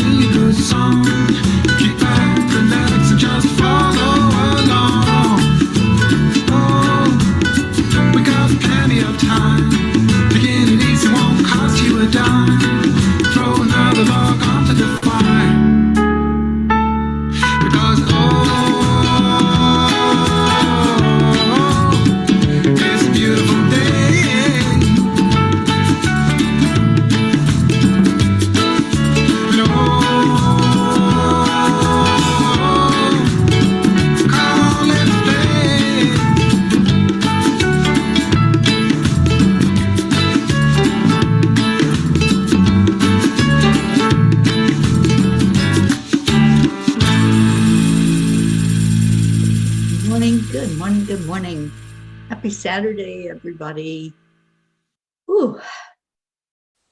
sing a good song. Keep back, relax, and just follow along. Oh, we got plenty of time. Begin it easy, won't cost you a dime. Throw another log onto the fire. Because it's a beautiful day. And come on, let's play. Good morning. Happy Saturday, everybody. Ooh,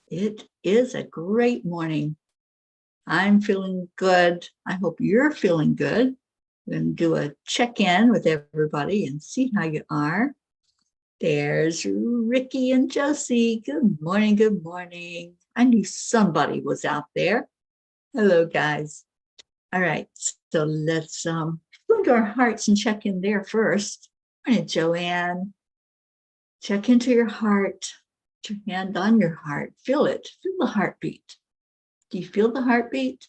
it is a great morning. I'm feeling good. I hope you're feeling good. We're going to do a check-in with everybody and see how you are. There's Ricky and Josie. Good morning, good morning. I knew somebody was out there. Hello, guys. All right, so let's go into our hearts and check in there first. Morning, Joanne. Check into your heart. Put your hand on your heart. Feel it. Feel the heartbeat. Do you feel the heartbeat?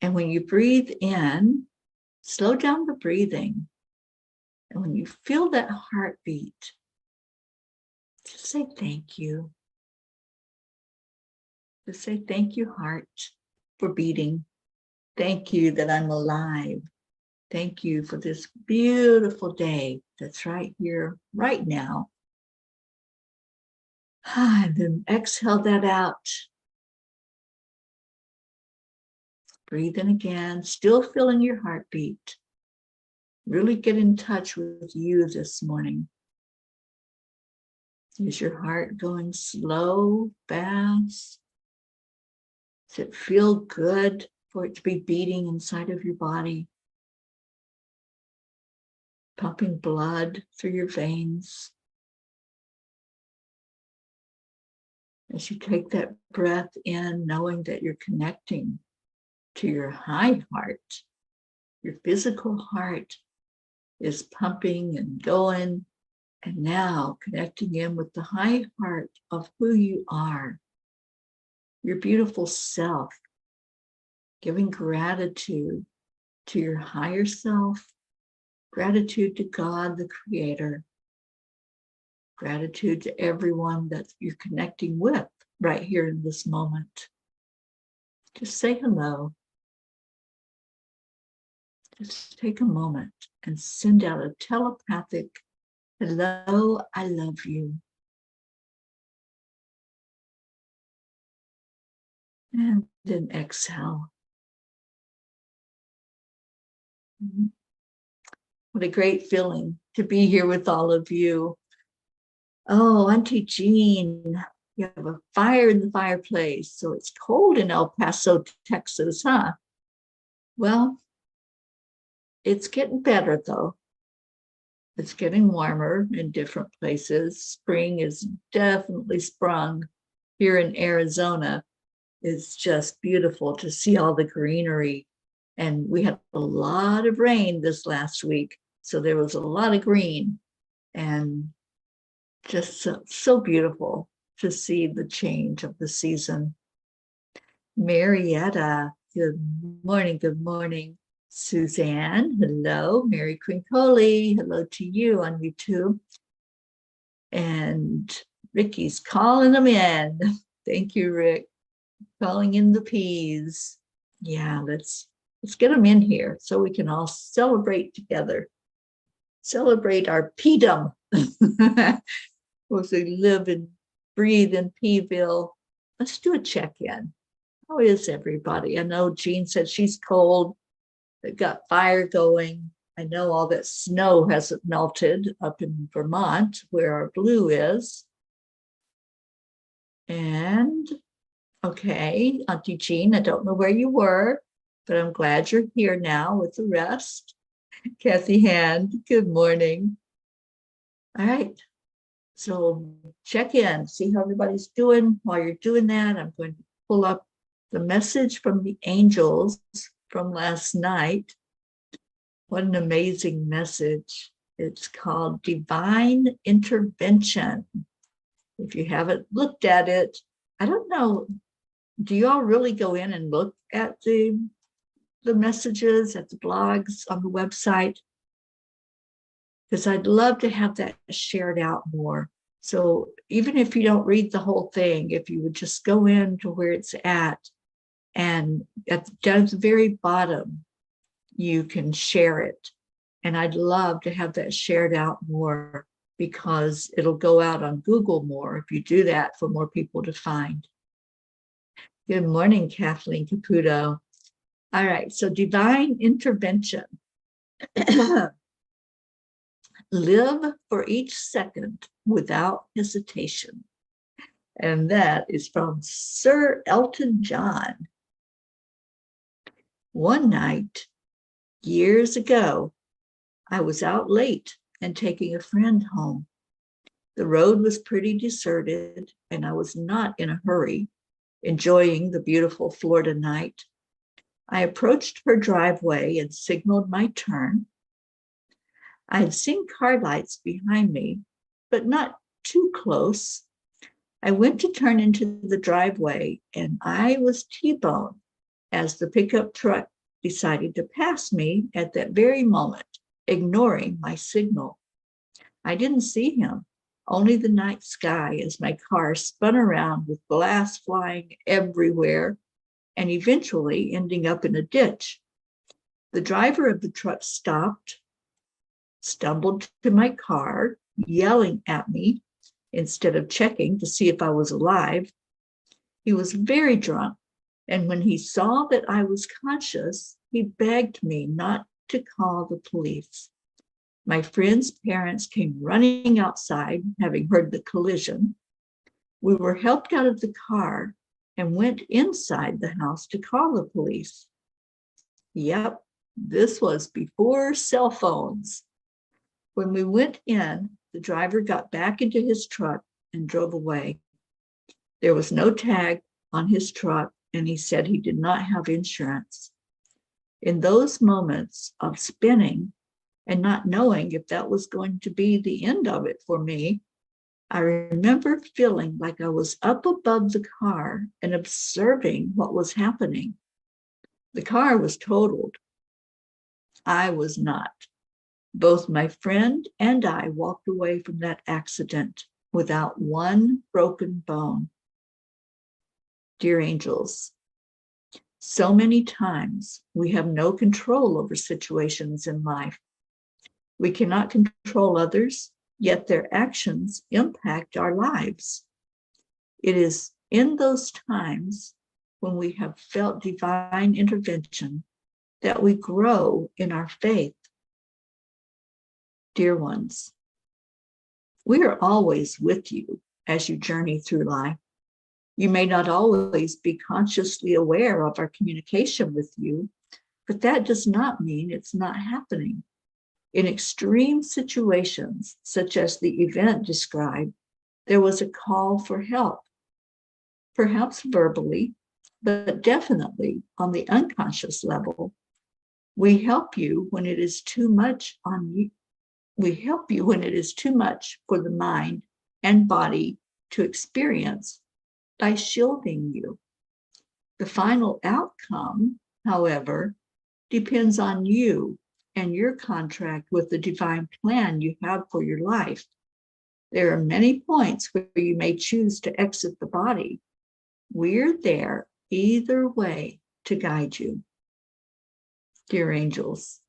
And when you breathe in, slow down the breathing. And when you feel that heartbeat, just say thank you. Just say thank you, heart, for beating. Thank you that I'm alive. Thank you for this beautiful day that's right here, right now. And then exhale that out. Breathe in again, still feeling your heartbeat. Really get in touch with you this morning. Is your heart going slow, fast? Does it feel good for it to be beating inside of your body? Pumping blood through your veins. As you take that breath in, knowing that you're connecting to your high heart, your physical heart is pumping and going, and now connecting in with the high heart of who you are, your beautiful self, giving gratitude to your higher self, gratitude to God, the Creator, gratitude to everyone that you're connecting with right here in this moment. Just say hello. Just take a moment and send out a telepathic, hello, I love you. And then exhale. What a great feeling to be here with all of you. Oh, Auntie Jean, you have a fire in the fireplace, so it's cold in El Paso, Texas, huh? Well, it's getting better though. It's getting warmer in different places. Spring is definitely sprung here in Arizona. It's just beautiful to see all the greenery. And we had a lot of rain this last week, so there was a lot of green. And just so beautiful to see the change of the season. Marietta, good morning, good morning. Suzanne, hello. Mary Crincoli, hello to you on YouTube. And Ricky's calling them in. Thank you, Rick. Calling in the peas. Yeah, let's get them in here so we can all celebrate together. Celebrate our peedom. As we live and breathe in Peeville. Let's do a check-in. How is everybody? I know Jean said she's cold. They've got fire going. I know all that snow hasn't melted up in Vermont where our blue is. And okay, Auntie Jean, I don't know where you were, but I'm glad you're here now with the rest. Kathy Hand, good morning. All right. So check in, see how everybody's doing. While you're doing that, I'm going to pull up the message from the angels from last night. What an amazing message. It's called Divine Intervention. If you haven't looked at it, I don't know, do you all really go in and look at the messages, at the blogs on the website? Because I'd love to have that shared out more. So even if you don't read the whole thing, if you would just go in to where it's at, and down at the very bottom, you can share it. And I'd love to have that shared out more, because it'll go out on Google more if you do that, for more people to find. Good morning, Kathleen Caputo. All right, so divine intervention. Live for each second without hesitation. And that is from Sir Elton John. One night, years ago, I was out late and taking a friend home. The road was pretty deserted, and I was not in a hurry, enjoying the beautiful Florida night. I approached her driveway and signaled my turn. I had seen car lights behind me, but not too close. I went to turn into the driveway, and I was T-boned as the pickup truck decided to pass me at that very moment, ignoring my signal. I didn't see him, only the night sky as my car spun around with glass flying everywhere and eventually ending up in a ditch. The driver of the truck stopped, stumbled to my car, yelling at me instead of checking to see if I was alive. He was very drunk, and when he saw that I was conscious, he begged me not to call the police. My friend's parents came running outside, having heard the collision. We were helped out of the car and went inside the house to call the police. Yep, this was before cell phones. When we went in, the driver got back into his truck and drove away. There was no tag on his truck, and he said he did not have insurance. In those moments of spinning and not knowing if that was going to be the end of it for me, I remember feeling like I was up above the car and observing what was happening. The car was totaled. I was not. Both my friend and I walked away from that accident without one broken bone. Dear angels, so many times we have no control over situations in life. We cannot control others, yet their actions impact our lives. It is in those times when we have felt divine intervention that we grow in our faith. Dear ones, we are always with you as you journey through life. You may not always be consciously aware of our communication with you, but that does not mean it's not happening. In extreme situations, such as the event described, there was a call for help, perhaps verbally, but definitely on the unconscious level. We help you when it is too much on you. We help you when it is too much for the mind and body to experience by shielding you. The final outcome, however, depends on you and your contract with the divine plan you have for your life. There are many points where you may choose to exit the body. We're there either way to guide you. Dear angels,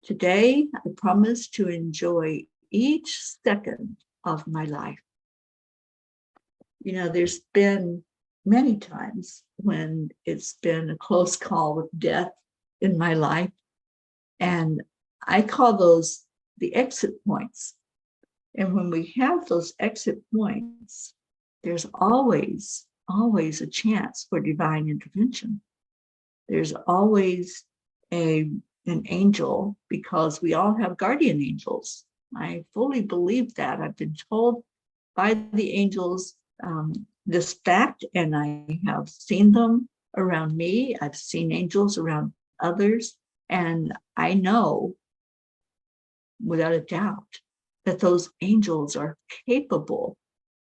today I promise to enjoy each second of my life. You know, there's been many times when it's been a close call with death in my life. And I call those the exit points. And when we have those exit points, there's always a chance for divine intervention. There's always an angel, because we all have guardian angels. I fully believe that. I've been told by the angels this fact, and I have seen them around me. I've seen angels around others. And I know without a doubt that those angels are capable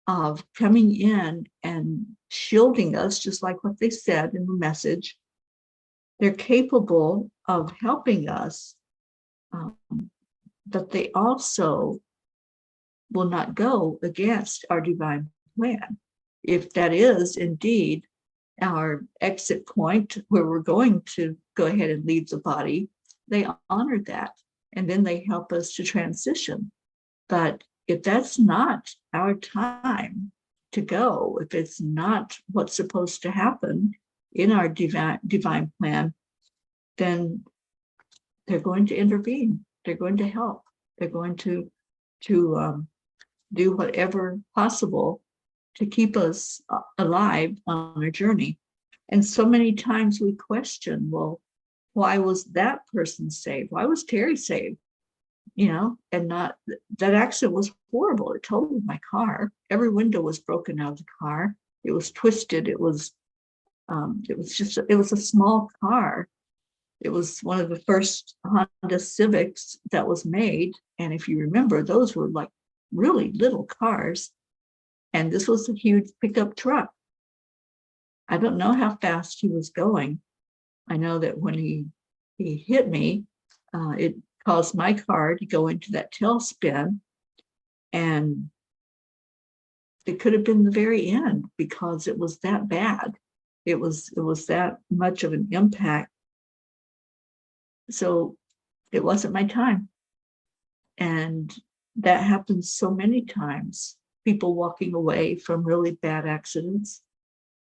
of coming in and shielding us, just like what they said in the message. They're capable of helping us, but they also will not go against our divine plan. If that is indeed our exit point where we're going to go ahead and leave the body, they honor that. And then they help us to transition. But if that's not our time to go, if it's not what's supposed to happen in our divine plan, then they're going to intervene. They're going to help. They're going to do whatever possible to keep us alive on our journey. And so many times we question, well, why was that person saved? Why was Teri saved? You know, and not, that accident was horrible. It totaled my car. Every window was broken out of the car. It was twisted. It was a small car. It was one of the first Honda Civics that was made. And if you remember, those were like really little cars. And this was a huge pickup truck. I don't know how fast he was going. I know that when he hit me, it caused my car to go into that tailspin. And it could have been the very end because it was that bad. It was that much of an impact. So it wasn't my time. And that happens so many times. People walking away from really bad accidents.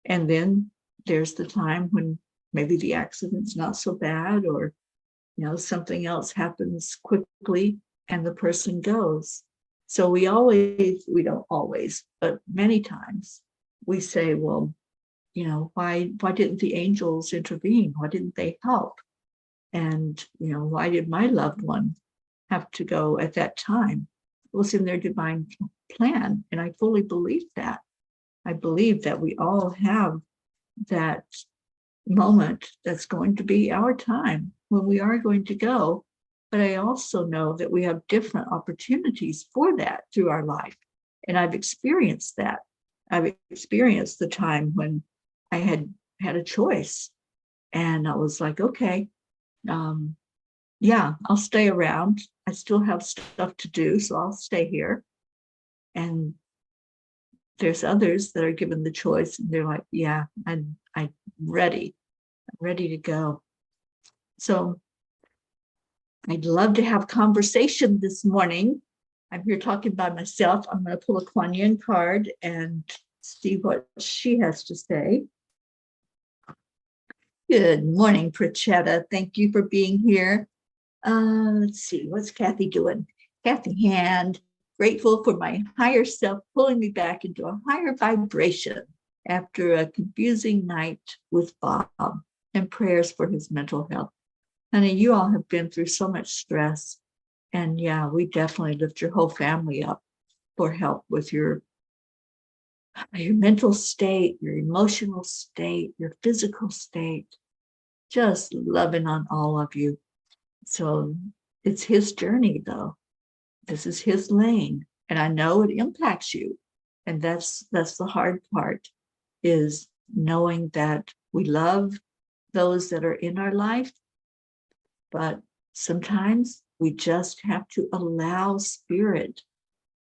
And then there's the time when maybe the accident's not so bad, or something else happens quickly and the person goes. So we don't always, but many times we say, well, why didn't the angels intervene? Why didn't they help? And, why did my loved one have to go at that time? It was in their divine plan. And I fully believe that. I believe that we all have that moment that's going to be our time when we are going to go. But I also know that we have different opportunities for that through our life. And I've experienced that. I've experienced the time when I had a choice. And I was like, okay, I'll stay around. I still have stuff to do, so I'll stay here. And there's others that are given the choice, and they're like, yeah, I'm ready. I'm ready to go. So I'd love to have conversation this morning. I'm here talking by myself. I'm going to pull a Kuan Yin card and see what she has to say. Good morning, Prachetta. Thank you for being here. Let's see, what's Kathy doing? Kathy Hand, grateful for my higher self pulling me back into a higher vibration after a confusing night with Bob, and prayers for his mental health. Honey, you all have been through so much stress. And yeah, we definitely lift your whole family up for help with your mental state, your emotional state, your physical state. Just loving on all of you. So it's his journey, though. This is his lane. And I know it impacts you. And that's the hard part, is knowing that we love those that are in our life, but sometimes we just have to allow spirit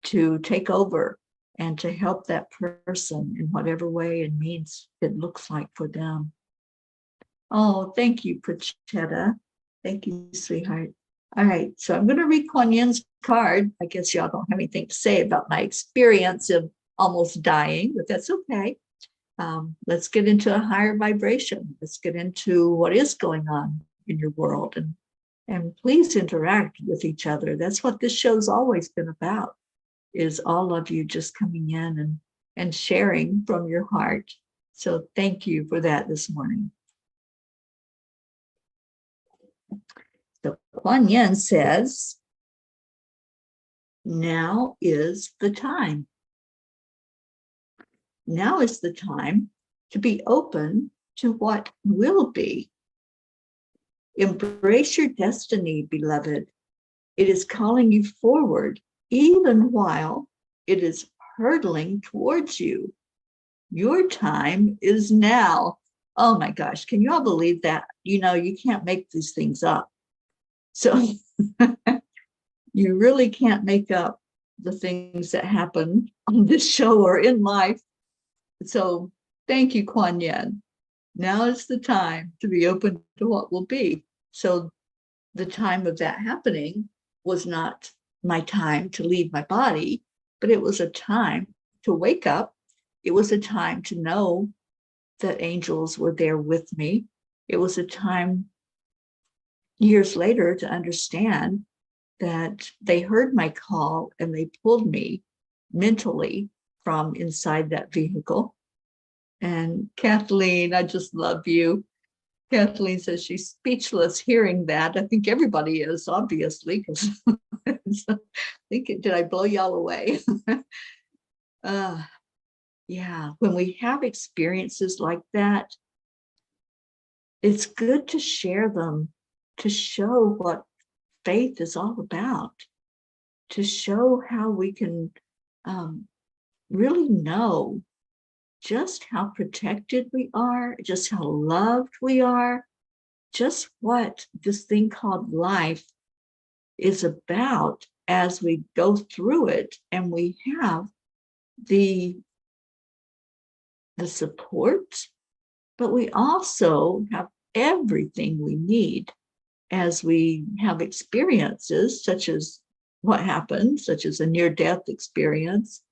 to take over and to help that person in whatever way and means it looks like for them. Oh, thank you, Prachetta. Thank you, sweetheart. All right, so I'm going to read Kuan Yin's card. I guess y'all don't have anything to say about my experience of almost dying, but that's okay. Let's get into a higher vibration. Let's get into what is going on in your world, and please interact with each other. That's what this show's always been about, is all of you just coming in and sharing from your heart. So thank you for that this morning. So Kuan Yin says, now is the time. Now is the time to be open to what will be. Embrace your destiny, beloved. It is calling you forward, even while it is hurtling towards you. Your time is now. Oh my gosh, can you all believe that? You know, you can't make these things up. So you really can't make up the things that happen on this show or in life. So thank you, Kuan Yin. Now is the time to be open to what will be. So the time of that happening was not my time to leave my body, but it was a time to wake up. It was a time to know that angels were there with me. It was a time years later to understand that they heard my call and they pulled me mentally from inside that vehicle. And Kathleen, I just love you. Kathleen says she's speechless hearing that. I think everybody is, obviously, because I think, did I blow y'all away? Yeah, when we have experiences like that, it's good to share them, to show what faith is all about, to show how we can really know just how protected we are, just how loved we are, just what this thing called life is about as we go through it, and we have the support, but we also have everything we need as we have experiences such as what happened, such as a near-death experience,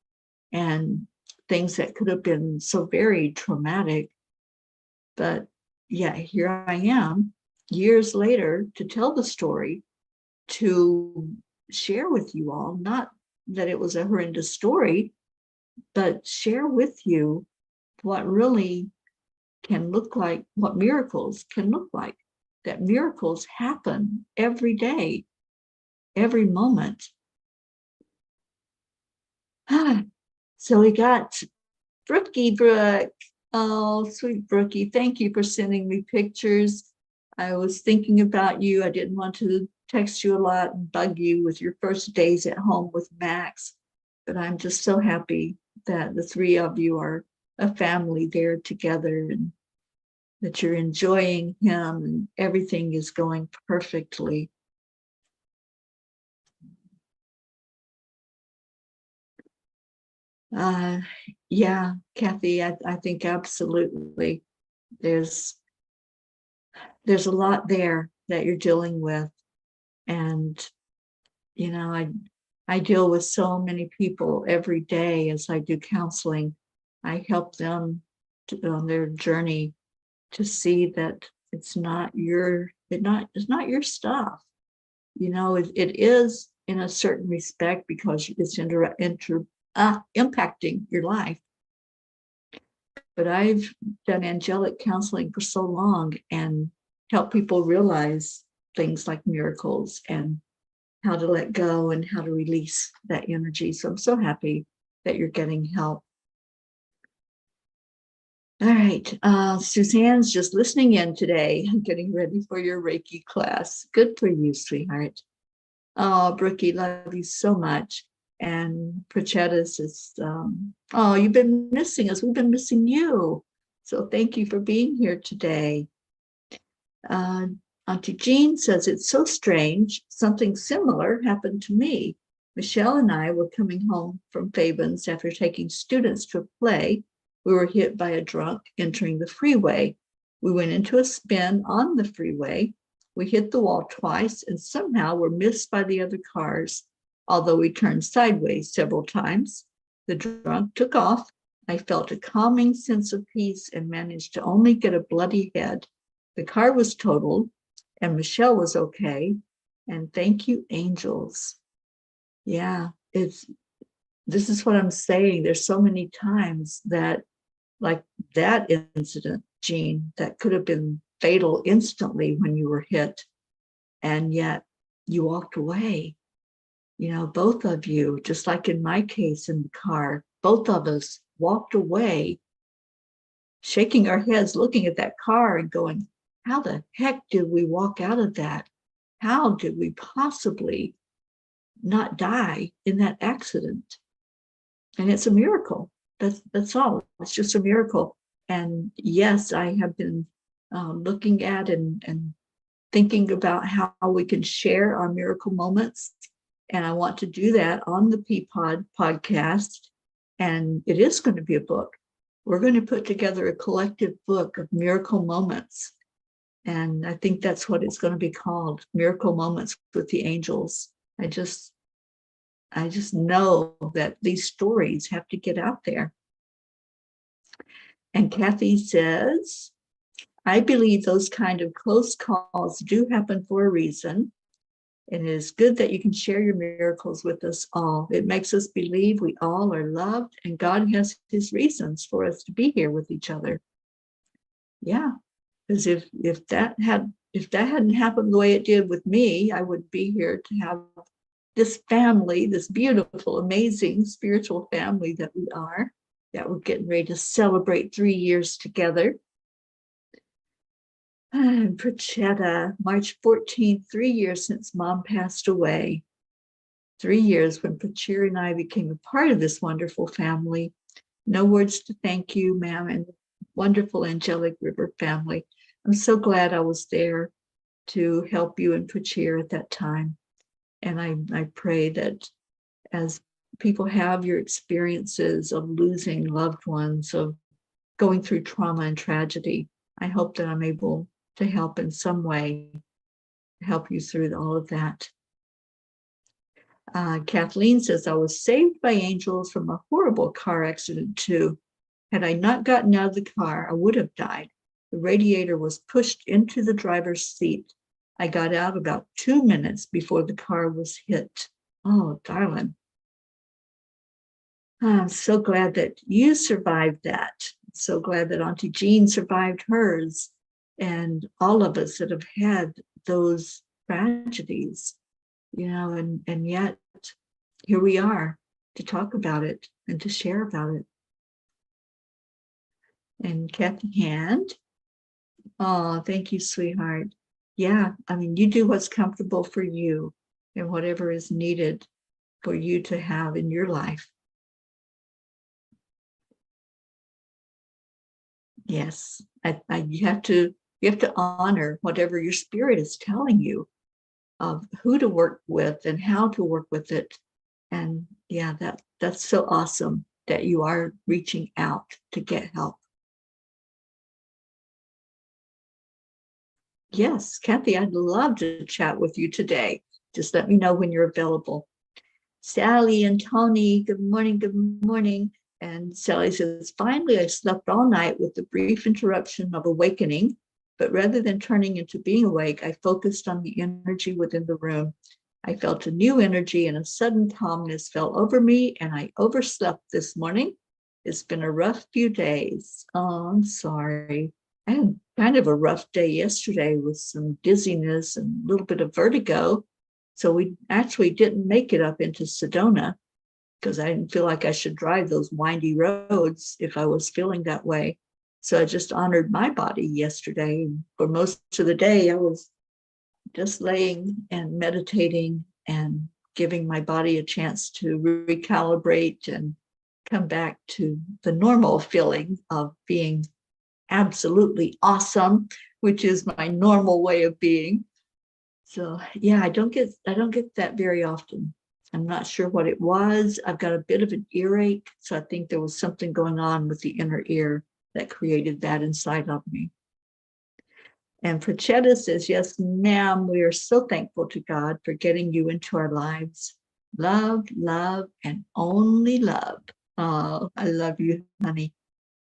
and things that could have been so very traumatic. But yeah, here I am years later to tell the story, to share with you all, not that it was a horrendous story, but share with you what really can look like, what miracles can look like, that miracles happen every day, every moment. So we got Brookie Brooke. Oh, sweet Brookie, thank you for sending me pictures. I was thinking about you. I didn't want to text you a lot and bug you with your first days at home with Max, but I'm just so happy that the three of you are a family there together, and that you're enjoying him and everything is going perfectly. Yeah, Kathy, I think absolutely. There's a lot there that you're dealing with. And, you know, I deal with so many people every day as I do counseling. I help them on their journey to see that it's not your stuff. You know, it is in a certain respect because it's impacting your life. But I've done angelic counseling for so long and help people realize things like miracles and how to let go and how to release that energy. So I'm so happy that you're getting help. All right, Suzanne's just listening in today, getting ready for your Reiki class. Good for you, sweetheart. Oh, Brookie, love you so much. And Prachetas is, oh, you've been missing us. We've been missing you. So thank you for being here today. Auntie Jean says, it's so strange. Something similar happened to me. Michelle and I were coming home from Fabens after taking students to a play. We were hit by a drunk entering the freeway. We went into a spin on the freeway. We hit the wall twice and somehow were missed by the other cars, although we turned sideways several times. The drunk took off. I felt a calming sense of peace and managed to only get a bloody head. The car was totaled and Michelle was okay. And thank you, angels. Yeah, this is what I'm saying. There's so many times that, like that incident, Jean, that could have been fatal instantly when you were hit, and yet you walked away. You know, both of you, just like in my case in the car, both of us walked away shaking our heads, looking at that car and going, how the heck did we walk out of that? How did we possibly not die in that accident? And it's a miracle. That's all. It's just a miracle. And yes, I have been looking at and thinking about how we can share our miracle moments. And I want to do that on the Peapod podcast. And it is going to be a book. We're going to put together a collective book of miracle moments. And I think that's what it's going to be called, Miracle Moments with the Angels. I just know that these stories have to get out there. And Kathy says, I believe those kind of close calls do happen for a reason. And it is good that you can share your miracles with us all. It makes us believe we all are loved and God has his reasons for us to be here with each other. Yeah, because if that hadn't happened the way it did with me, I wouldn't be here to have this family, this beautiful, amazing spiritual family that we are, that we're getting ready to celebrate 3 years together. And Prachetta, March 14th, 3 years since Mom passed away. 3 years when Prachira and I became a part of this wonderful family. No words to thank you, ma'am, and wonderful Angelic River family. I'm so glad I was there to help you and Prachira at that time. And I pray that as people have your experiences of losing loved ones, of going through trauma and tragedy, I hope that I'm able to help in some way, help you through all of that. Kathleen says, I was saved by angels from a horrible car accident too. Had I not gotten out of the car, I would have died. The radiator was pushed into the driver's seat. I got out about 2 minutes before the car was hit. Oh, darling. I'm so glad that you survived that. So glad that Auntie Jean survived hers, and all of us that have had those tragedies, and yet here we are to talk about it and to share about it. And Kathy Hand, oh, thank you, sweetheart. Yeah, I mean, you do what's comfortable for you and whatever is needed for you to have in your life. Yes, you have to honor whatever your spirit is telling you of who to work with and how to work with it. And yeah, that's so awesome that you are reaching out to get help. Yes, Kathy, I'd love to chat with you today. Just let me know when you're available. Sally and Tony, good morning, good morning. And Sally says, finally, I slept all night with the brief interruption of awakening, but rather than turning into being awake, I focused on the energy within the room. I felt a new energy and a sudden calmness fell over me, and I overslept this morning. It's been a rough few days. Oh, I'm sorry. I had kind of a rough day yesterday with some dizziness and a little bit of vertigo. So we actually didn't make it up into Sedona because I didn't feel like I should drive those windy roads if I was feeling that way. So I just honored my body yesterday. For most of the day, I was just laying and meditating and giving my body a chance to recalibrate and come back to the normal feeling of being absolutely awesome, which is my normal way of being. So yeah, I don't get that very often. I'm not sure what it was. I've got a bit of an earache, so I think there was something going on with the inner ear that created that inside of me. And Prachetta says, yes, ma'am, we are so thankful to God for getting you into our lives. Love, love, and only love. Oh, I love you, honey.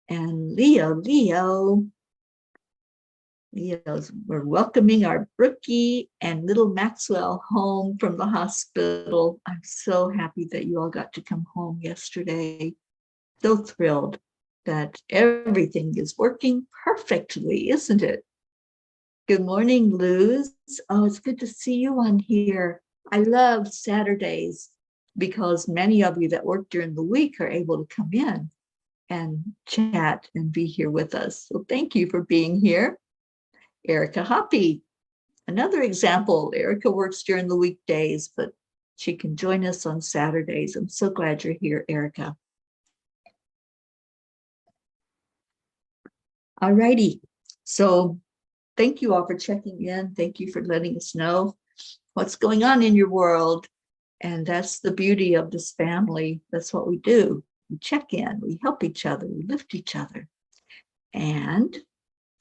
And Leo's, we're welcoming our Brookie and little Maxwell home from the hospital. I'm so happy that you all got to come home yesterday. So thrilled that everything is working perfectly, isn't it? Good morning, Luz. Oh, it's good to see you on here. I love Saturdays because many of you that work during the week are able to come in. and chat and be here with us. So thank you for being here. Erica Hoppy, another example. Erica works during the weekdays, but she can join us on Saturdays. I'm so glad you're here, Erica. All righty. So thank you all for checking in. Thank you for letting us know what's going on in your world. And that's the beauty of this family. That's what we do. We check in, we help each other, we lift each other. And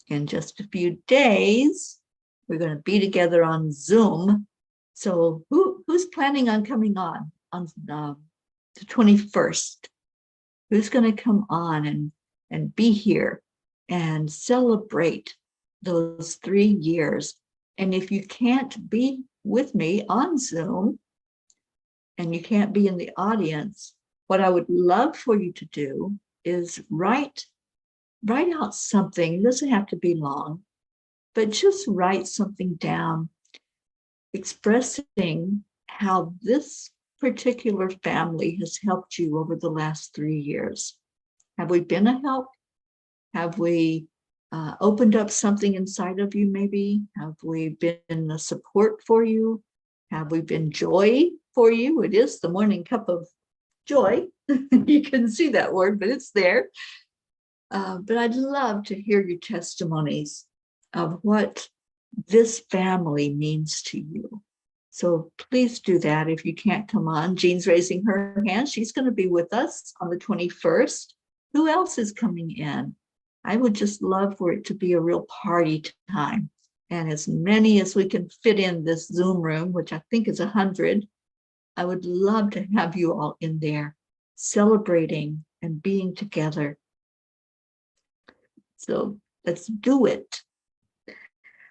in just a few days, we're going to be together on Zoom. So who's planning on coming on the 21st? Who's going to come on and be here and celebrate those 3 years? And if you can't be with me on Zoom and you can't be in the audience, what I would love for you to do is write out something. It doesn't have to be long, but just write something down expressing how this particular family has helped you over the last 3 years. Have we been a help? Have we opened up something inside of you maybe? Have we been a support for you? Have we been joy for you? It is the morning cup of joy. You can see that word, but it's there. But I'd love to hear your testimonies of what this family means to you. So please do that if you can't come on. Jean's raising her hand. She's going to be with us on the 21st. Who else is coming in? I would just love for it to be a real party time. And as many as we can fit in this Zoom room, which I think is 100, I would love to have you all in there celebrating and being together. So let's do it.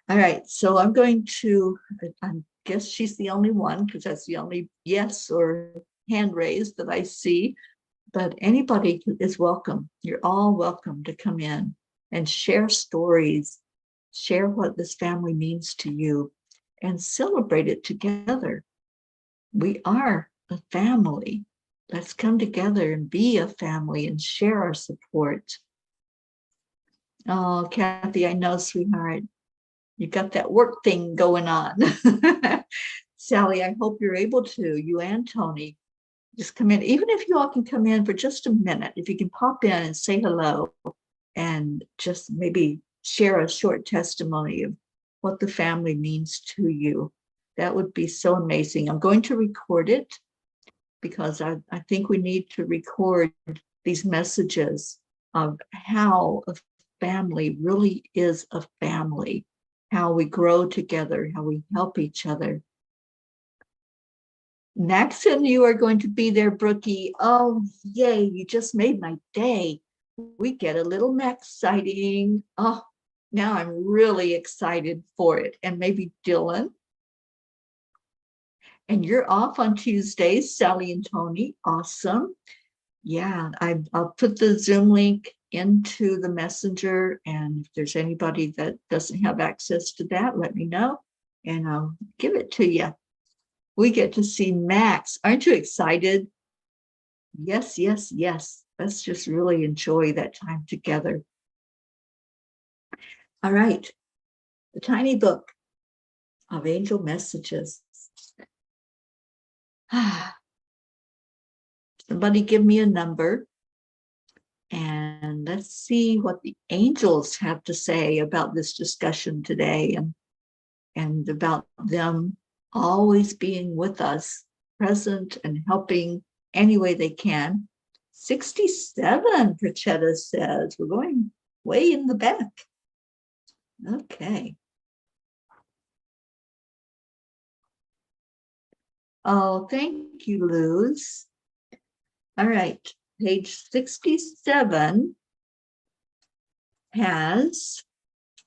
All right, so I'm going to, I guess she's the only one because that's the only yes or hand raised that I see. But anybody is welcome. You're all welcome to come in and share stories, share what this family means to you, and celebrate it together. We are a family. Let's come together and be a family and share our support. Oh, Kathy, I know, sweetheart. You got that work thing going on. Sally, I hope you're able to, you and Tony, just come in. Even if you all can come in for just a minute, if you can pop in and say hello and just maybe share a short testimony of what the family means to you, that would be so amazing. I'm going to record it because I think we need to record these messages of how a family really is a family, how we grow together, how we help each other. Maxon, you are going to be there, Brookie. Oh, yay, you just made my day. We get a little Max sighting. Oh, now I'm really excited for it. And maybe Dylan. And you're off on Tuesdays, Sally and Tony. Awesome. Yeah, I'll put the Zoom link into the messenger. And if there's anybody that doesn't have access to that, let me know and I'll give it to you. We get to see Max. Aren't you excited? Yes, yes, yes. Let's just really enjoy that time together. All right. The tiny book of angel messages. Somebody give me a number and let's see what the angels have to say about this discussion today and about them always being with us, present and helping any way they can. 67, Prachetta says. We're going way in the back. Okay. Oh, thank you, Luz. All right, page 67 has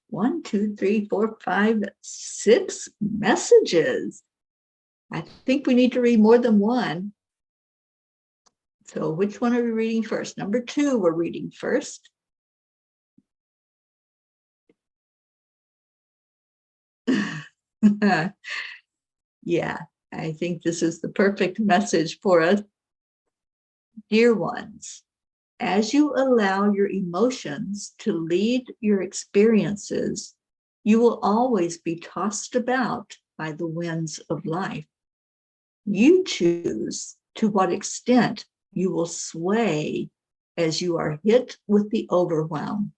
1, 2, 3, 4, 5, 6 messages. I think we need to read more than one. So which one are we reading first? Number 2, we're reading first. Yeah, I think this is the perfect message for us. Dear ones, As you allow your emotions to lead your experiences, you will always be tossed about by the winds of life. You choose to what extent you will sway as you are hit with the overwhelm.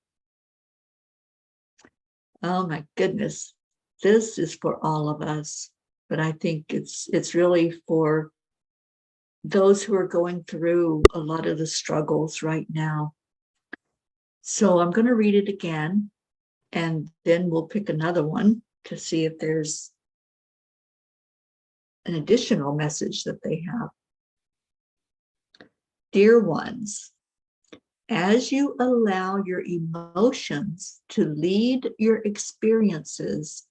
Oh my goodness, this is for all of us, but I think it's really for those who are going through a lot of the struggles right now. So I'm going to read it again, and then we'll pick another one to see if there's an additional message that they have. Dear ones, as you allow your emotions to lead your experiences,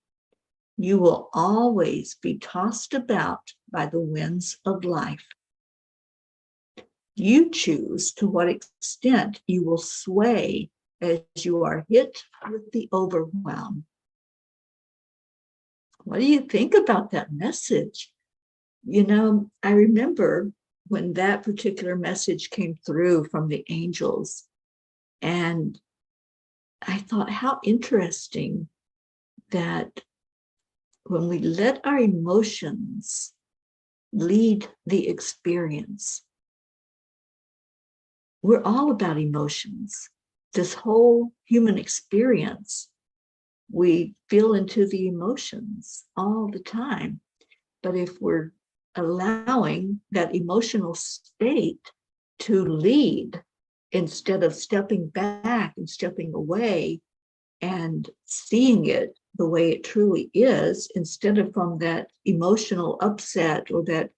you will always be tossed about by the winds of life. You choose to what extent you will sway as you are hit with the overwhelm. What do you think about that message? You know, I remember when that particular message came through from the angels, and I thought, how interesting that when we let our emotions lead the experience, we're all about emotions. This whole human experience, we feel into the emotions all the time. But if we're allowing that emotional state to lead instead of stepping back and stepping away and seeing it the way it truly is, instead of from that emotional upset or that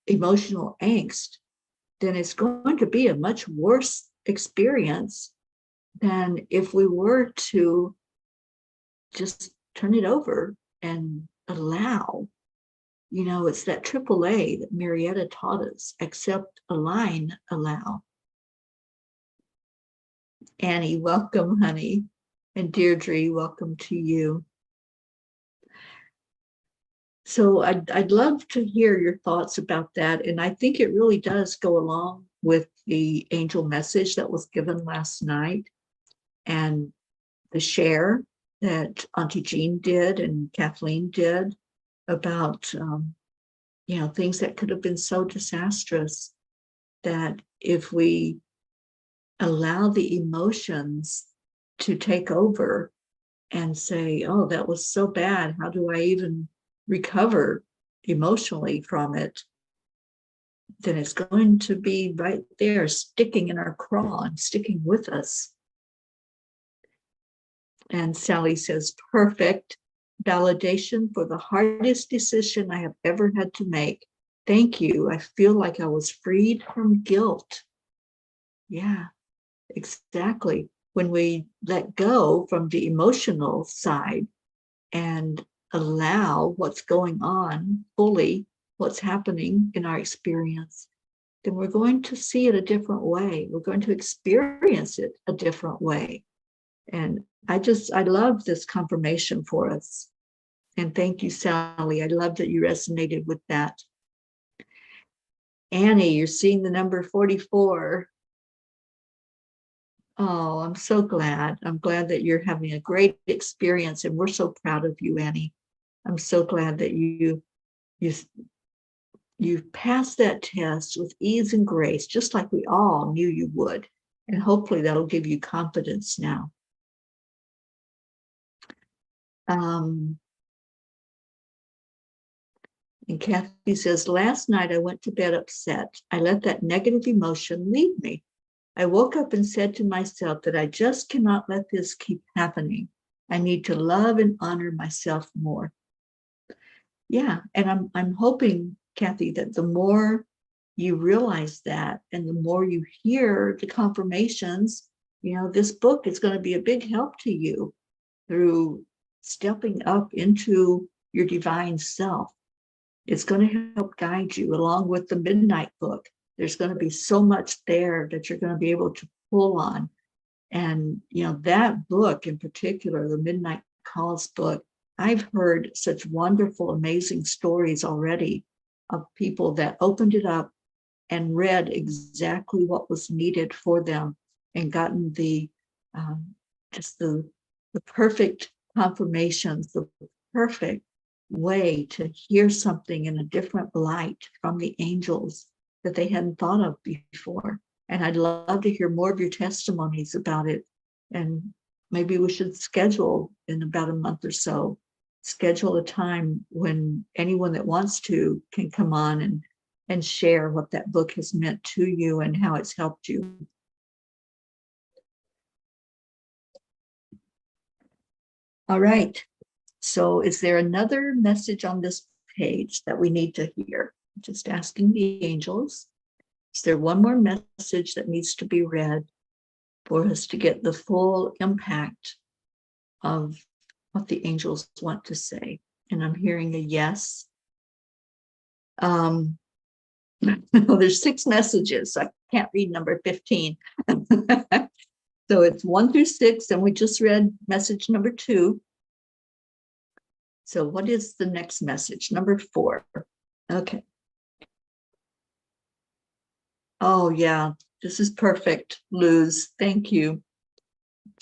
emotional angst, then it's going to be a much worse experience than if we were to just turn it over and allow. You know, it's that AAA that Marietta taught us: accept, align, allow. Annie, welcome, honey. And Deirdre, welcome to you. So I'd love to hear your thoughts about that. And I think it really does go along with the angel message that was given last night and the share that Auntie Jean did and Kathleen did about, things that could have been so disastrous, that if we allow the emotions to take over and say, oh, that was so bad, how do I even recover emotionally from it, then it's going to be right there sticking in our craw and sticking with us. And Sally says, perfect validation for the hardest decision I have ever had to make. Thank you. I feel like I was freed from guilt. Yeah, exactly. When we let go from the emotional side and allow what's going on fully, what's happening in our experience, then we're going to see it a different way. We're going to experience it a different way. And I love this confirmation for us. And thank you, Sally. I love that you resonated with that. Annie, you're seeing the number 44. Oh, I'm so glad. I'm glad that you're having a great experience, and we're so proud of you, Annie. I'm so glad that you passed that test with ease and grace, just like we all knew you would. And hopefully that'll give you confidence now. And Kathy says, last night I went to bed upset. I let that negative emotion lead me. I woke up and said to myself that I just cannot let this keep happening. I need to love and honor myself more. Yeah, and I'm hoping, Kathy, that the more you realize that and the more you hear the confirmations, this book is going to be a big help to you through stepping up into your divine self. It's going to help guide you along with the Midnight book. There's going to be so much there that you're going to be able to pull on. And, that book in particular, the Midnight Calls book, I've heard such wonderful, amazing stories already of people that opened it up and read exactly what was needed for them and gotten the just the perfect confirmations, the perfect way to hear something in a different light from the angels that they hadn't thought of before. And I'd love to hear more of your testimonies about it. And maybe we should schedule in about a month or so, schedule a time when anyone that wants to can come on and share what that book has meant to you and how it's helped you. All right. So is there another message on this page that we need to hear? Just asking the angels. Is there one more message that needs to be read for us to get the full impact of what the angels want to say? And I'm hearing a yes. There's 6 messages. So I can't read number 15. So it's 1 through 6, and we just read message number 2. So what is the next message? Number 4. Okay. Oh, yeah, this is perfect, Luz. Thank you.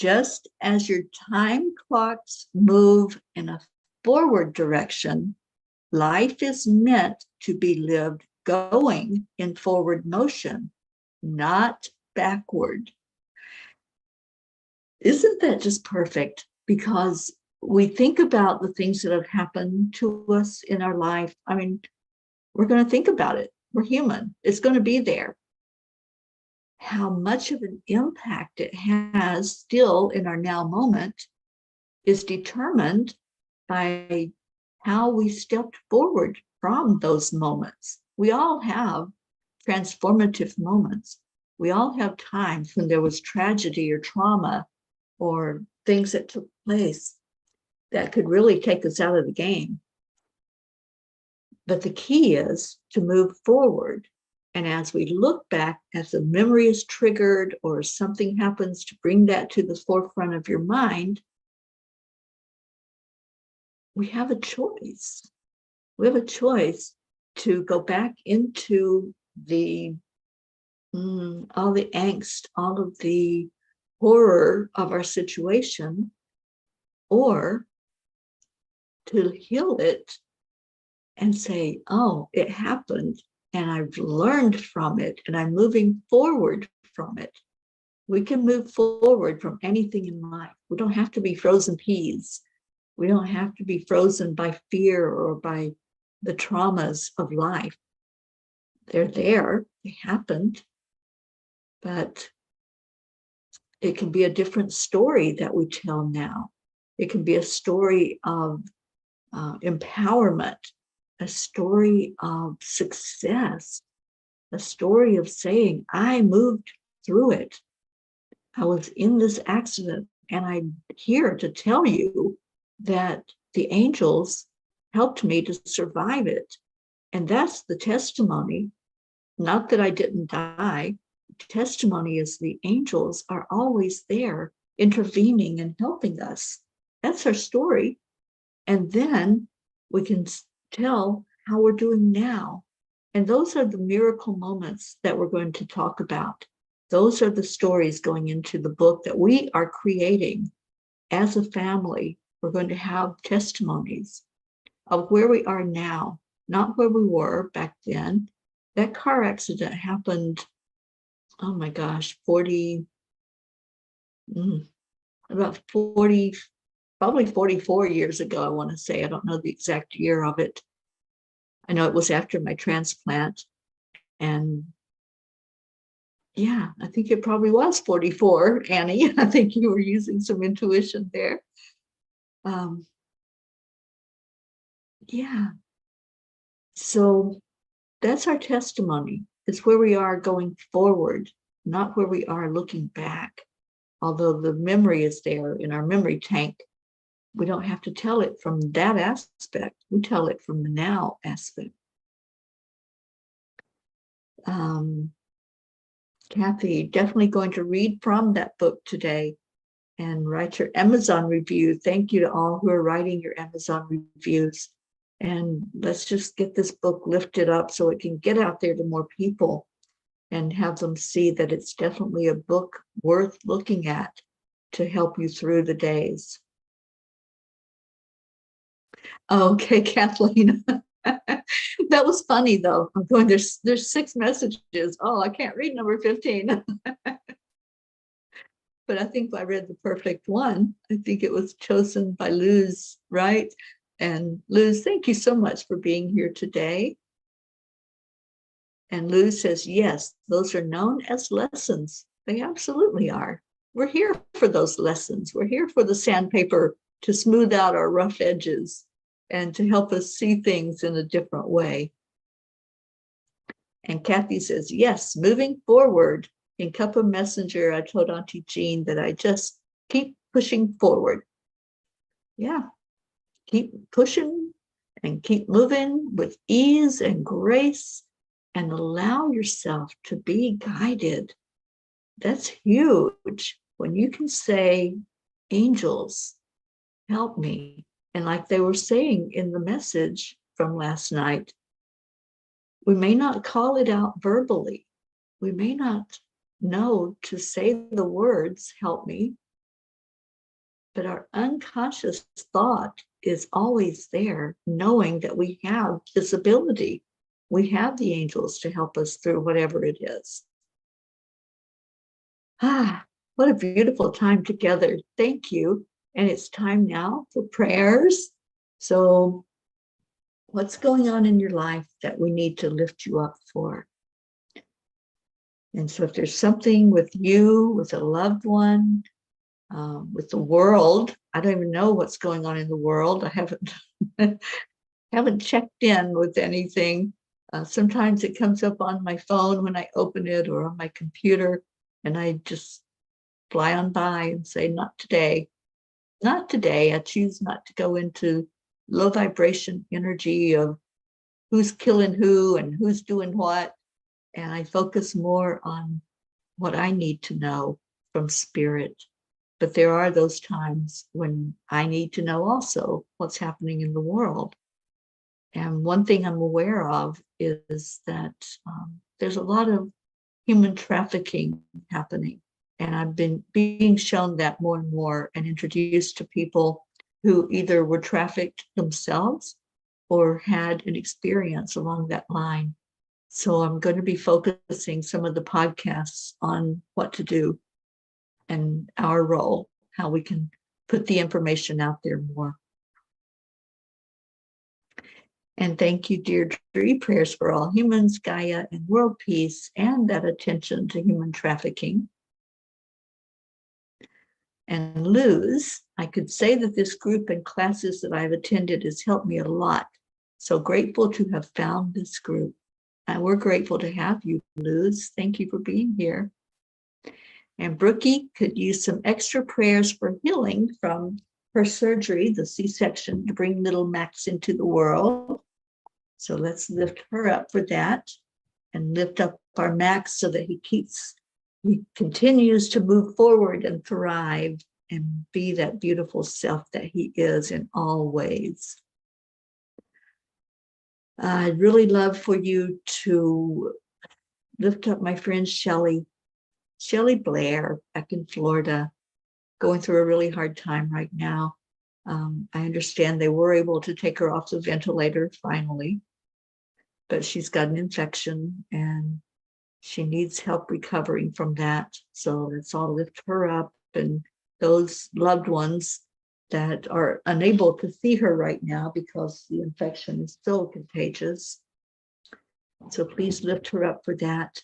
Just as your time clocks move in a forward direction, life is meant to be lived going in forward motion, not backward. Isn't that just perfect? Because we think about the things that have happened to us in our life. I mean, we're going to think about it. We're human. It's going to be there. How much of an impact it has still in our now moment is determined by how we stepped forward from those moments. We all have transformative moments. We all have times when there was tragedy or trauma or things that took place that could really take us out of the game. But the key is to move forward. And as we look back, as a memory is triggered or something happens to bring that to the forefront of your mind, we have a choice. We have a choice to go back into the all the angst, all of the horror of our situation, or to heal it and say, oh, it happened and I've learned from it and I'm moving forward from it. We can move forward from anything in life. We don't have to be frozen peas. We don't have to be frozen by fear or by the traumas of life. They're there, they happened, but it can be a different story that we tell now. It can be a story of empowerment, a story of success, a story of saying, I moved through it. I was in this accident, and I'm here to tell you that the angels helped me to survive it. And that's the testimony. Not that I didn't die. Testimony is the angels are always there intervening and helping us. That's our story. And then we can tell how we're doing now. And those are the miracle moments that we're going to talk about. Those are the stories going into the book that we are creating as a family. We're going to have testimonies of where we are now, not where we were back then. That car accident happened, oh my gosh, about 40, probably 44 years ago, I want to say. I don't know the exact year of it. I know it was after my transplant. And yeah, I think it probably was 44, Annie. I think you were using some intuition there. Yeah. So that's our testimony. It's where we are going forward, not where we are looking back. Although the memory is there in our memory tank, we don't have to tell it from that aspect. We tell it from the now aspect. Kathy, definitely going to read from that book today and write your Amazon review. Thank you to all who are writing your Amazon reviews. And let's just get this book lifted up so it can get out there to more people. and have them see that it's definitely a book worth looking at to help you through the days. Okay, Kathleen. That was funny though. I'm going, there's 6 messages. Oh, I can't read number 15. But I think I read the perfect one. I think it was chosen by Luz, right? And Luz, thank you so much for being here today. And Luz says, yes, those are known as lessons. They absolutely are. We're here for those lessons. We're here for the sandpaper to smooth out our rough edges and to help us see things in a different way. And Kathy says, yes, moving forward. In Cuppa Messenger, I told Auntie Jean that I just keep pushing forward. Yeah, keep pushing and keep moving with ease and grace and allow yourself to be guided. That's huge. When you can say, angels, help me. And like they were saying in the message from last night, we may not call it out verbally. We may not know to say the words, help me, but our unconscious thought is always there, knowing that we have this ability. We have the angels to help us through whatever it is. Ah, what a beautiful time together. Thank you. And it's time now for prayers. So what's going on in your life that we need to lift you up for? And so if there's something with you, with a loved one, with the world, I don't even know what's going on in the world. I haven't checked in with anything. Sometimes it comes up on my phone when I open it or on my computer, and I just fly on by and say, not today. Not today. I choose not to go into low vibration energy of who's killing who and who's doing what. And I focus more on what I need to know from spirit. But there are those times when I need to know also what's happening in the world. And one thing I'm aware of is that there's a lot of human trafficking happening. And I've been being shown that more and more and introduced to people who either were trafficked themselves or had an experience along that line. So I'm going to be focusing some of the podcasts on what to do and our role, how we can put the information out there more. And thank you, Deirdre. Prayers for all humans, Gaia, and world peace, and that attention to human trafficking. And Luz, I could say that this group and classes that I've attended has helped me a lot. So grateful to have found this group. And we're grateful to have you, Luz. Thank you for being here. And Brookie could use some extra prayers for healing from her surgery, the C-section, to bring little Max into the world. So let's lift her up for that and lift up our Max so that he continues to move forward and thrive and be that beautiful self that he is in all ways. I'd really love for you to lift up my friend Shelley Blair back in Florida, going through a really hard time right now. I understand they were able to take her off the ventilator finally, but she's got an infection and she needs help recovering from that. So let's all lift her up, and those loved ones that are unable to see her right now because the infection is so contagious. So please lift her up for that.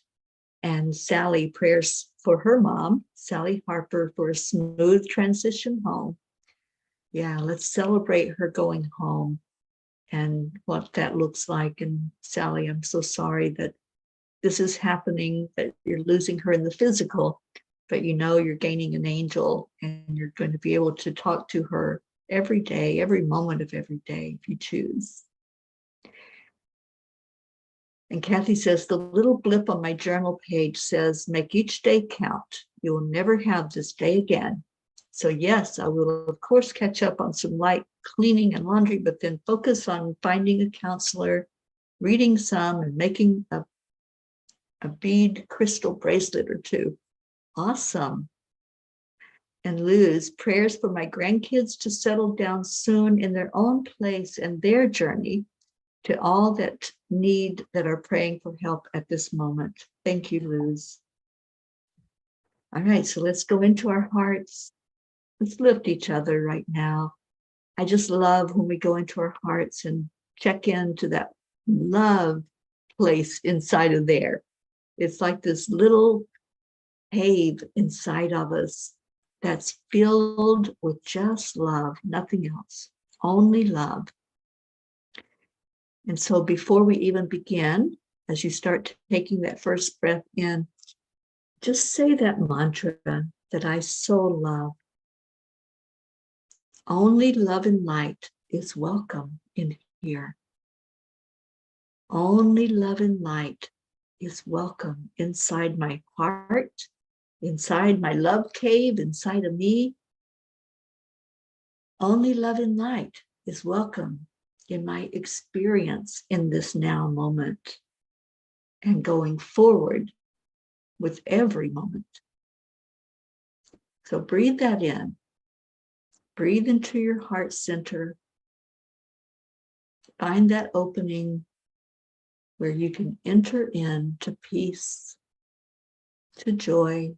And Sally, prayers for her mom, Sally Harper, for a smooth transition home. Yeah, let's celebrate her going home and what that looks like. And Sally, I'm so sorry that this is happening, that you're losing her in the physical, but you know you're gaining an angel and you're going to be able to talk to her every day, every moment of every day, if you choose. And Kathy says, the little blip on my journal page says, make each day count. You will never have this day again. So yes, I will, of course, catch up on some light cleaning and laundry, but then focus on finding a counselor, reading some, and making a a bead crystal bracelet or two. Awesome. And Luz, prayers for my grandkids to settle down soon in their own place and their journey, to all that are praying for help at this moment. Thank you, Luz. All right, so let's go into our hearts. Let's lift each other right now. I just love when we go into our hearts and check into that love place inside of there. It's like this little cave inside of us that's filled with just love, nothing else, only love. And so before we even begin, as you start taking that first breath in, just say that mantra that I so love. Only love and light is welcome in here. Only love and light is welcome inside my heart, inside my love cave, inside of me. Only love and light is welcome in my experience in this now moment and going forward with every moment. So breathe that in. Breathe into your heart center. Find that opening where you can enter into peace, to joy,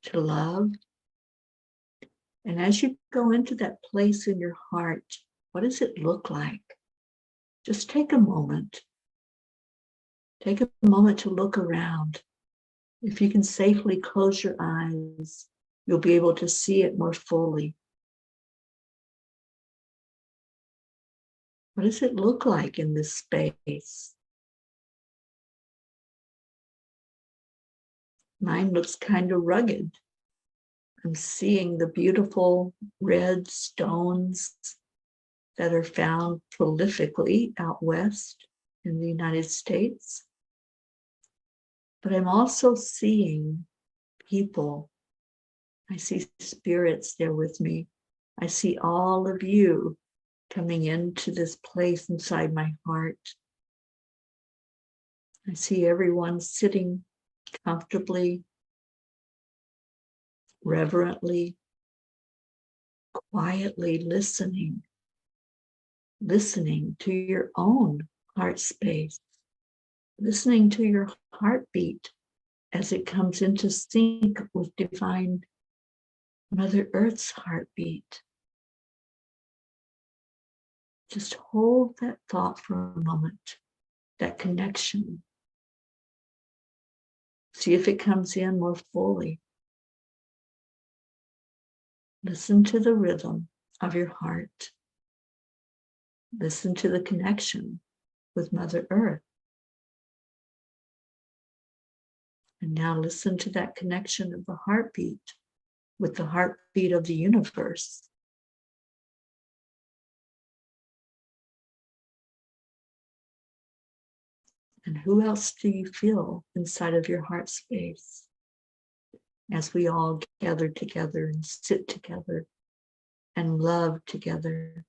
to love. And as you go into that place in your heart, what does it look like? Just take a moment. Take a moment to look around. If you can safely close your eyes, you'll be able to see it more fully. What does it look like in this space? Mine looks kind of rugged. I'm seeing the beautiful red stones that are found prolifically out west in the United States. But I'm also seeing people. I see spirits there with me. I see all of you coming into this place inside my heart. I see everyone sitting comfortably, reverently, quietly listening to your own heart space, listening to your heartbeat as it comes into sync with divine Mother Earth's heartbeat. Just hold that thought for a moment, that connection. See if it comes in more fully. Listen to the rhythm of your heart. Listen to the connection with Mother Earth. And now listen to that connection of the heartbeat with the heartbeat of the universe. And who else do you feel inside of your heart space as we all gather together and sit together and love together?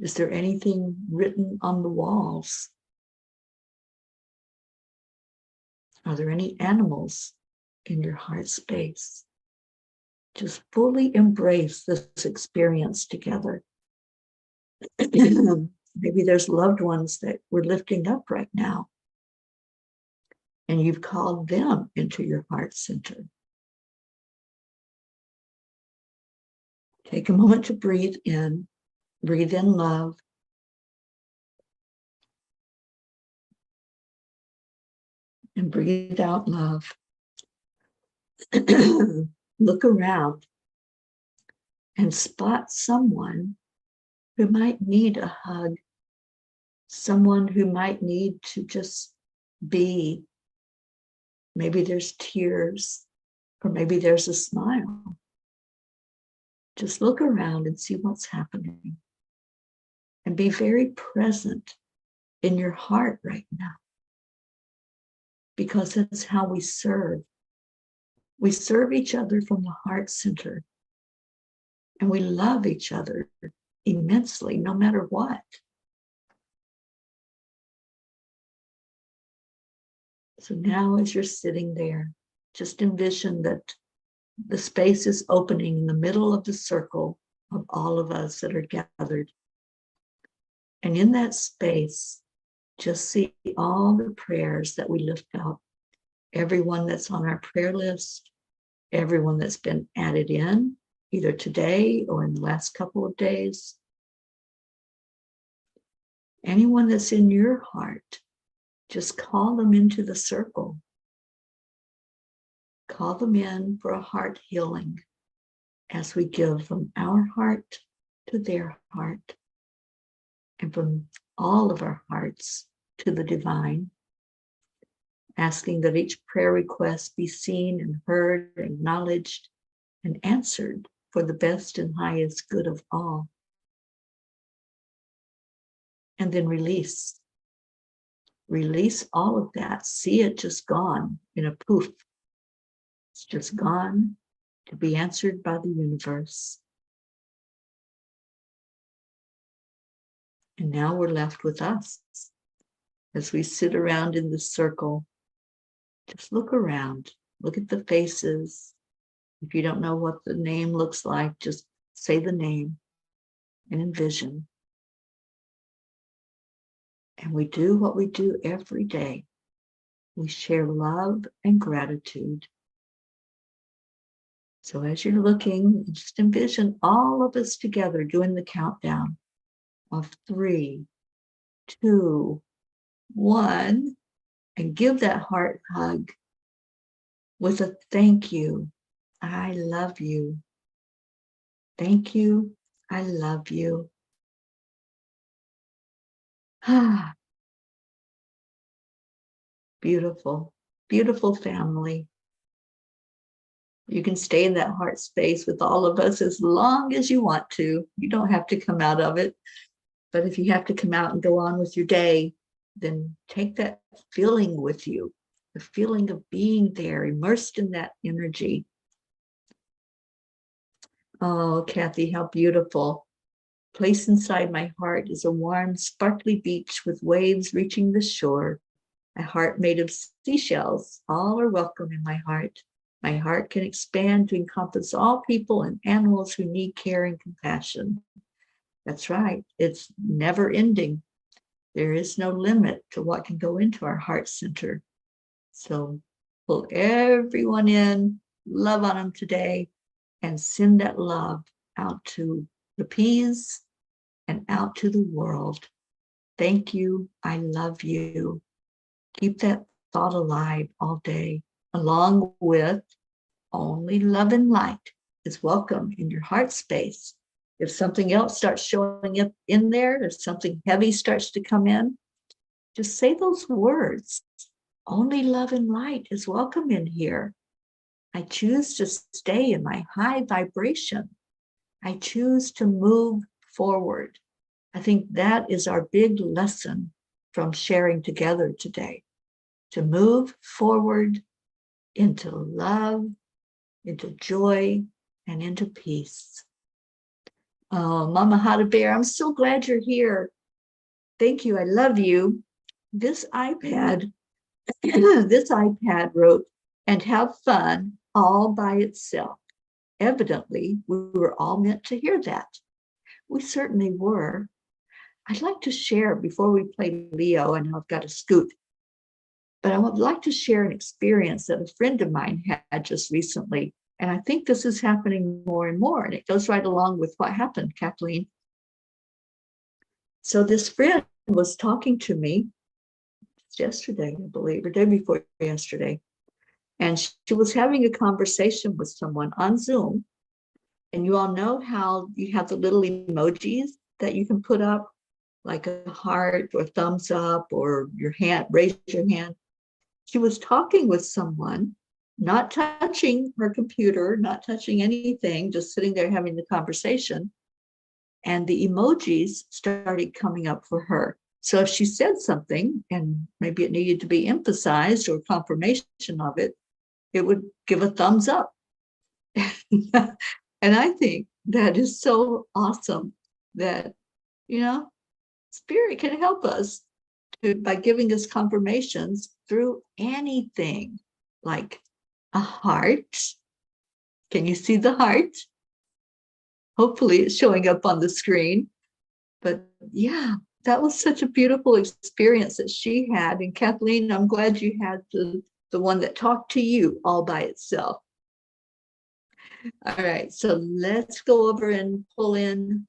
Is there anything written on the walls? Are there any animals in your heart space? Just fully embrace this experience together. Maybe there's loved ones that we're lifting up right now, and you've called them into your heart center. Take a moment to breathe in love. And breathe out love. Look around and spot someone who might need a hug, someone who might need to just be. Maybe there's tears, or maybe there's a smile. Just look around and see what's happening. And be very present in your heart right now. Because that's how we serve. We serve each other from the heart center. And we love each other immensely, no matter what. So now as you're sitting there, just envision that the space is opening in the middle of the circle of all of us that are gathered. And in that space, just see all the prayers that we lift up, everyone that's on our prayer list, everyone that's been added in, either today or in the last couple of days. Anyone that's in your heart, just call them into the circle. Call them in for a heart healing as we give from our heart to their heart and from all of our hearts to the divine, asking that each prayer request be seen and heard, acknowledged, and answered for the best and highest good of all. And then release. Release all of that. See it just gone in a poof. It's just gone to be answered by the universe. And now we're left with us. As we sit around in the circle, just look around. Look at the faces. If you don't know what the name looks like, just say the name and envision. And we do what we do every day. We share love and gratitude. So as you're looking, just envision all of us together doing the countdown of 3, 2, 1, and give that heart hug with a thank you. I love you. Thank you. I love you. Ah, beautiful, beautiful family. You can stay in that heart space with all of us as long as you want to. You don't have to come out of it. But if you have to come out and go on with your day, then take that feeling with you, the feeling of being there, immersed in that energy. Oh, Kathy, how beautiful. Placed inside my heart is a warm, sparkly beach with waves reaching the shore. A heart made of seashells. All are welcome in my heart. My heart can expand to encompass all people and animals who need care and compassion. That's right. It's never ending. There is no limit to what can go into our heart center. So pull everyone in, love on them today, and send that love out to the peas and out to the world. Thank you. I love you. Keep that thought alive all day, along with only love and light is welcome in your heart space. If something else starts showing up in there, if something heavy starts to come in, just say those words. Only love and light is welcome in here. I choose to stay in my high vibration. I choose to move forward. I think that is our big lesson from sharing together today, to move forward into love, into joy, and into peace. Oh, Mama Hada Bear, I'm so glad you're here. Thank you. I love you. This iPad wrote, and have fun all by itself. Evidently, we were all meant to hear that. We certainly were. I'd like to share before we play Leo, and I've got to scoot, but I would like to share an experience that a friend of mine had just recently. And I think this is happening more and more, and it goes right along with what happened, Kathleen. So this friend was talking to me yesterday, I believe, or day before yesterday. And she was having a conversation with someone on Zoom. And you all know how you have the little emojis that you can put up, like a heart or thumbs up or your hand, raise your hand. She was talking with someone, not touching her computer, not touching anything, just sitting there having the conversation. And the emojis started coming up for her. So if she said something and maybe it needed to be emphasized or confirmation of it, it would give a thumbs up. And I think that is so awesome that, Spirit can help us by giving us confirmations through anything, like a heart. Can you see the heart? Hopefully it's showing up on the screen. But yeah, that was such a beautiful experience that she had. And Kathleen, I'm glad you had the one that talked to you all by itself. All right, so let's go over and pull in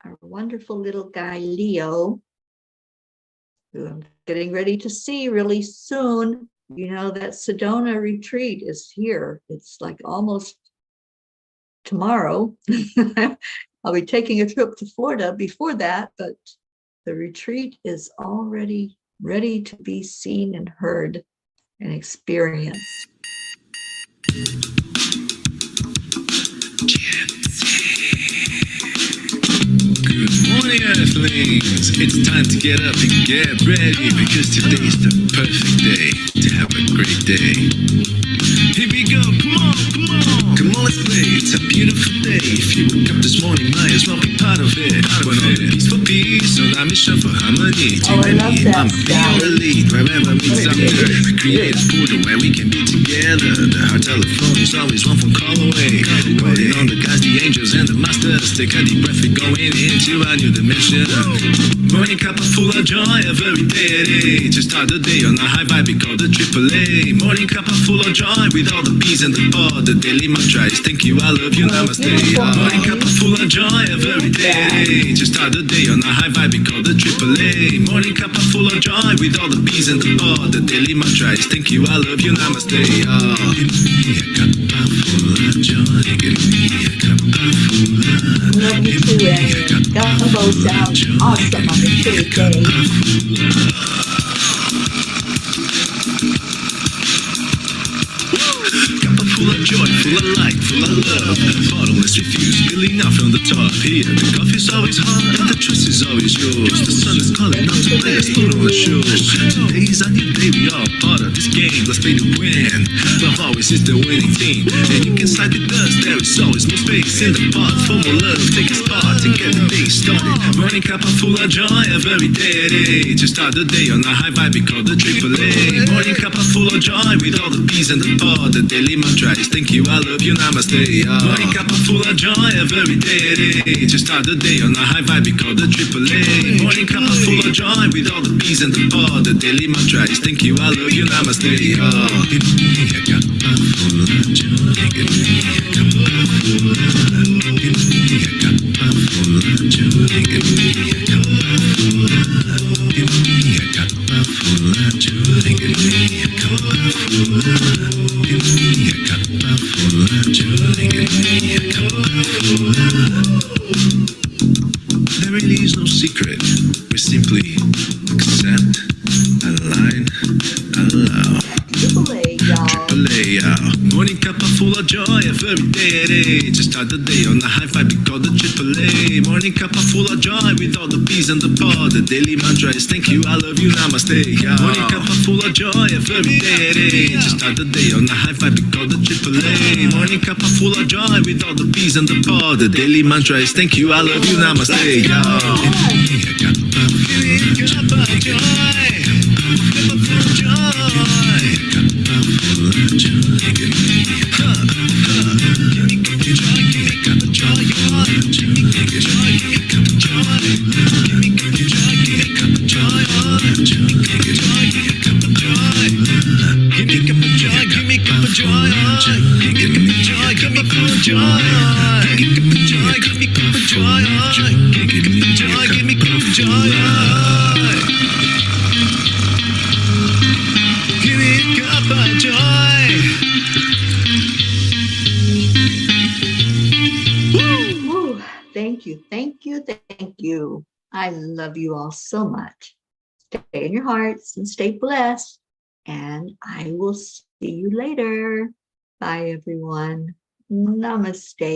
our wonderful little guy, Leo, who I'm getting ready to see really soon. You know, that Sedona retreat is here. It's like almost tomorrow. I'll be taking a trip to Florida before that, but the retreat is already ready to be seen and heard and experienced. Good morning, Earthlings! It's time to get up and get ready because today's the perfect day to have a great day. Here we go, come on, come on! Come on, let's play, it's a beautiful day. If you woke up this morning, might as well be part of it. When all the peace for peace, so I'm mission for harmony. Oh, I love that. I'ma be on the lead, wherever meets under. We create a portal where we can be together. The heart telephone is always one phone call away. Waiting on the guys, the angels, and the masters. Take a deep breath, we're going into a new dimension. Morning cup full of joy, every day. To start the day on a high vibe, we call the AAA. Morning cup full of joy, with all the P's and the pod. The daily mantra is thank you, I love you, namaste. Morning cup full of joy, every day. To start the day on a high vibe, we call the AAA. Morning cup full of joy, with all the P's and the pod. The daily mantra is thank you, I love you, namaste. Give me a cup full of joy, give me a cup full of Love you too, and gumbo sounds awesome on the Tuesday. Full of joy, full of light, full of love. Bottomless refuse, spilling out from the top here. The coffee's always hot and the trust is always yours. The sun is calling out to play us put on the show. Today's a new day, we all part of this game. Let's play to win. Love always is the winning team. And you can side with us, there is always more space in the pot. For more love, take a spot and get the day started. Morning cup full of joy every day. To start the day on a high vibe, we call the AAA. Morning cup full of joy with all the P's and the pod. The daily mantra is thank you, I love you, namaste. Morning cup full of joy every day. To start the day on a high vibe, we call the AAA. Morning cup full of joy with all the P's and the pod. The daily mantra is thank you, I love you, namaste. Give me a cup full of joy. Give me a cup full of love. Give me a cup full of joy. Give me a cup full of love. Give me a cup full of joy. Give me a cup full of love. Give me a cup full of joy. Give me a cup full of love. There really is no secret. We simply accept, align, allow. AAA, y'all. AAA, morning cup full of joy every day. To start the day on a high vibe, we call the AAA. Morning cup full of joy with all the P's and the pod. The daily mantra is thank you, I love you, namaste. Morning cup full of joy every day. To start the day on a high vibe, we call the AAA. Morning cup full of joy with all the P's and the pod. The daily mantra is thank you, I love you, namaste. Give me a cup of joy. Cup of joy. Full of joy, give me a cup. Give me cup of joy, give me cup of joy. Give me cup of joy, give me cup of joy. Give me cup of joy, give me cup of joy. Give me cup of joy, give me cup of joy. Give me cup of joy, give me cup of joy. Give me cup of joy, give me cup of joy. Give me cup of joy, give me cup of joy. Give me cup of joy, give me cup of joy. Give me a cup of joy. Woo. Thank you, thank you, thank you. I love you all so much. Stay in your hearts and stay blessed. And I will see you later. Bye, everyone. Namaste.